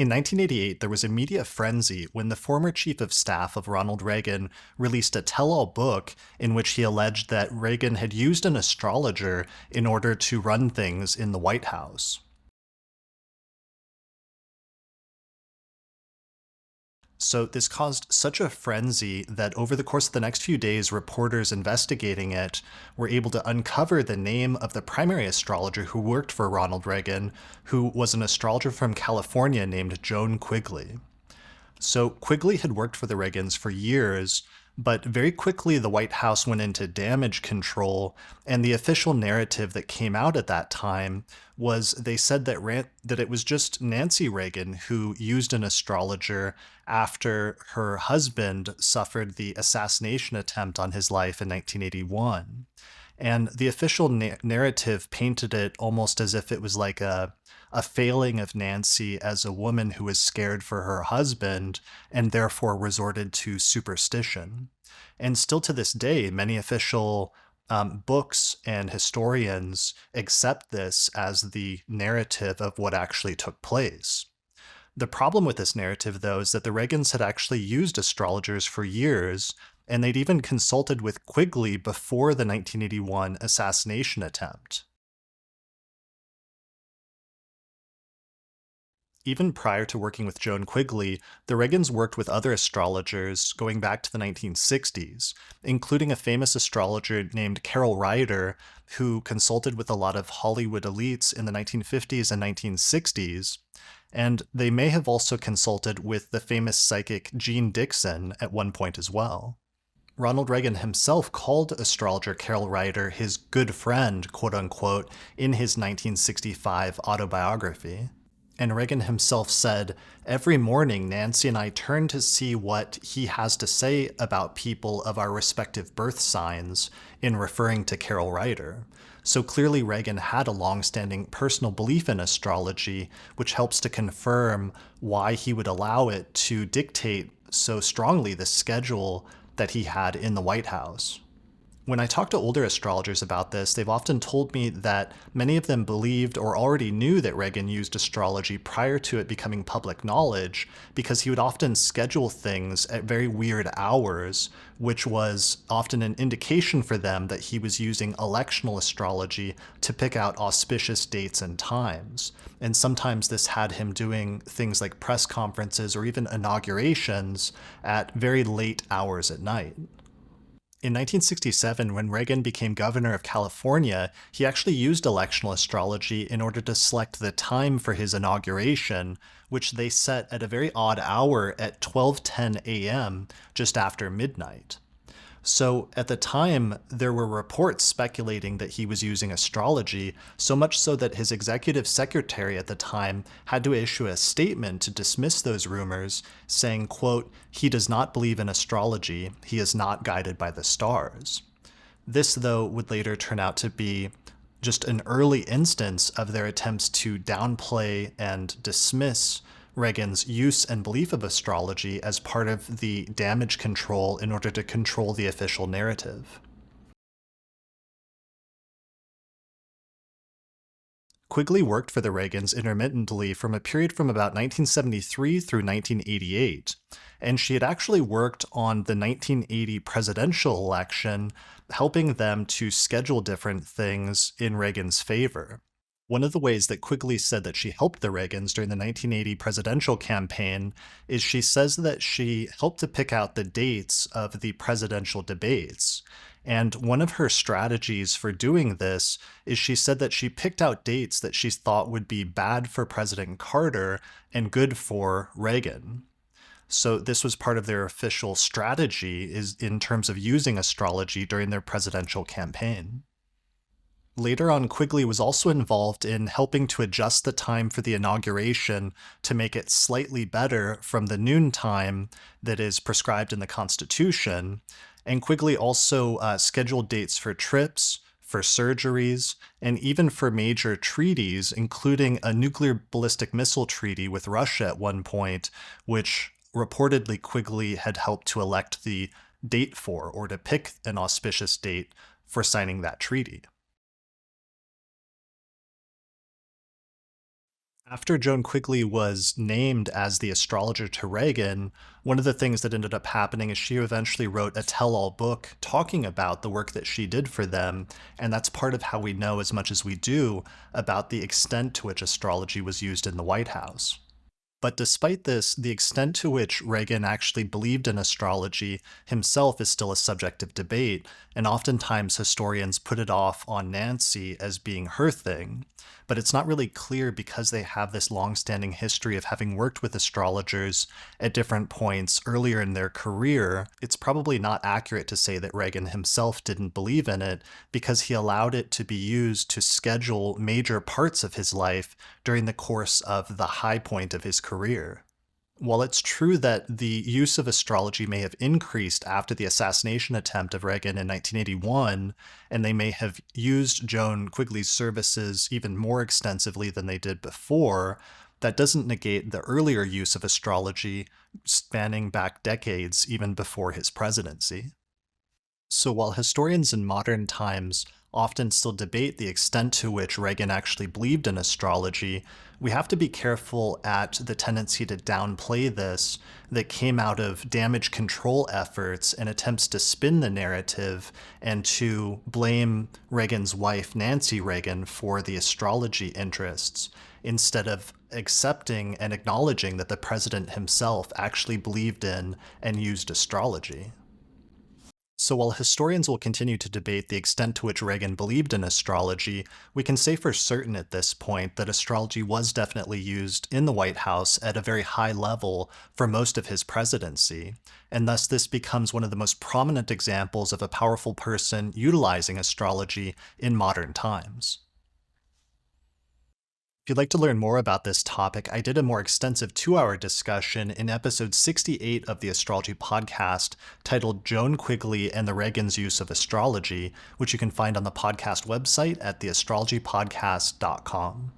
In 1988, there was a media frenzy when the former chief of staff of Ronald Reagan released a tell-all book in which he alleged that Reagan had used an astrologer in order to run things in the White House. So this caused such a frenzy that over the course of the next few days, reporters investigating it were able to uncover the name of the primary astrologer who worked for Ronald Reagan, who was an astrologer from California named Joan Quigley. So Quigley had worked for the Reagans for years, but very quickly the White House went into damage control, and the official narrative that came out at that time was they said that it was just Nancy Reagan who used an astrologer after her husband suffered the assassination attempt on his life in 1981. And the official narrative painted it almost as if it was like a failing of Nancy as a woman who was scared for her husband and therefore resorted to superstition. And still to this day, many official books and historians accept this as the narrative of what actually took place. The problem with this narrative, though, is that the Reagans had actually used astrologers for years, and they'd even consulted with Quigley before the 1981 assassination attempt. Even prior to working with Joan Quigley, the Reagans worked with other astrologers going back to the 1960s, including a famous astrologer named Carroll Righter, who consulted with a lot of Hollywood elites in the 1950s and 1960s, and they may have also consulted with the famous psychic Jean Dixon at one point as well. Ronald Reagan himself called astrologer Carroll Righter his good friend, quote unquote, in his 1965 autobiography. And Reagan himself said, "Every morning, Nancy and I turn to see what he has to say about people of our respective birth signs," in referring to Carroll Righter. So clearly Reagan had a long-standing personal belief in astrology, which helps to confirm why he would allow it to dictate so strongly the schedule that he had in the White House. When I talk to older astrologers about this, they've often told me that many of them believed or already knew that Reagan used astrology prior to it becoming public knowledge, because he would often schedule things at very weird hours, which was often an indication for them that he was using electional astrology to pick out auspicious dates and times. And sometimes this had him doing things like press conferences or even inaugurations at very late hours at night. In 1967, when Reagan became governor of California, he actually used electional astrology in order to select the time for his inauguration, which they set at a very odd hour at 12:10 a.m., just after midnight. So at the time, there were reports speculating that he was using astrology, so much so that his executive secretary at the time had to issue a statement to dismiss those rumors, saying, quote, "He does not believe in astrology. He is not guided by the stars." This, though, would later turn out to be just an early instance of their attempts to downplay and dismiss Reagan's use and belief of astrology as part of the damage control in order to control the official narrative. Quigley worked for the Reagans intermittently from a period from about 1973 through 1988, and she had actually worked on the 1980 presidential election, helping them to schedule different things in Reagan's favor. One of the ways that Quigley said that she helped the Reagans during the 1980 presidential campaign is she says that she helped to pick out the dates of the presidential debates. And one of her strategies for doing this is she said that she picked out dates that she thought would be bad for President Carter and good for Reagan. So this was part of their official strategy is in terms of using astrology during their presidential campaign. Later on, Quigley was also involved in helping to adjust the time for the inauguration to make it slightly better from the noon time that is prescribed in the Constitution. And Quigley also scheduled dates for trips, for surgeries, and even for major treaties, including a nuclear ballistic missile treaty with Russia at one point, which reportedly Quigley had helped to elect the date for, or to pick an auspicious date for signing that treaty. After Joan Quigley was named as the astrologer to Reagan, one of the things that ended up happening is she eventually wrote a tell-all book talking about the work that she did for them, and that's part of how we know as much as we do about the extent to which astrology was used in the White House. But despite this, the extent to which Reagan actually believed in astrology himself is still a subject of debate, and oftentimes historians put it off on Nancy as being her thing. But it's not really clear because they have this long-standing history of having worked with astrologers at different points earlier in their career. It's probably not accurate to say that Reagan himself didn't believe in it because he allowed it to be used to schedule major parts of his life during the course of the high point of his career. While it's true that the use of astrology may have increased after the assassination attempt of Reagan in 1981, and they may have used Joan Quigley's services even more extensively than they did before, that doesn't negate the earlier use of astrology spanning back decades even before his presidency. So while historians in modern times often still debate the extent to which Reagan actually believed in astrology, we have to be careful at the tendency to downplay this that came out of damage control efforts and attempts to spin the narrative and to blame Reagan's wife, Nancy Reagan, for the astrology interests, instead of accepting and acknowledging that the president himself actually believed in and used astrology. So while historians will continue to debate the extent to which Reagan believed in astrology, we can say for certain at this point that astrology was definitely used in the White House at a very high level for most of his presidency, and thus this becomes one of the most prominent examples of a powerful person utilizing astrology in modern times. If you'd like to learn more about this topic, I did a more extensive 2-hour discussion in episode 68 of the Astrology podcast titled Joan Quigley and the Reagans' Use of Astrology, which you can find on the podcast website at theastrologypodcast.com.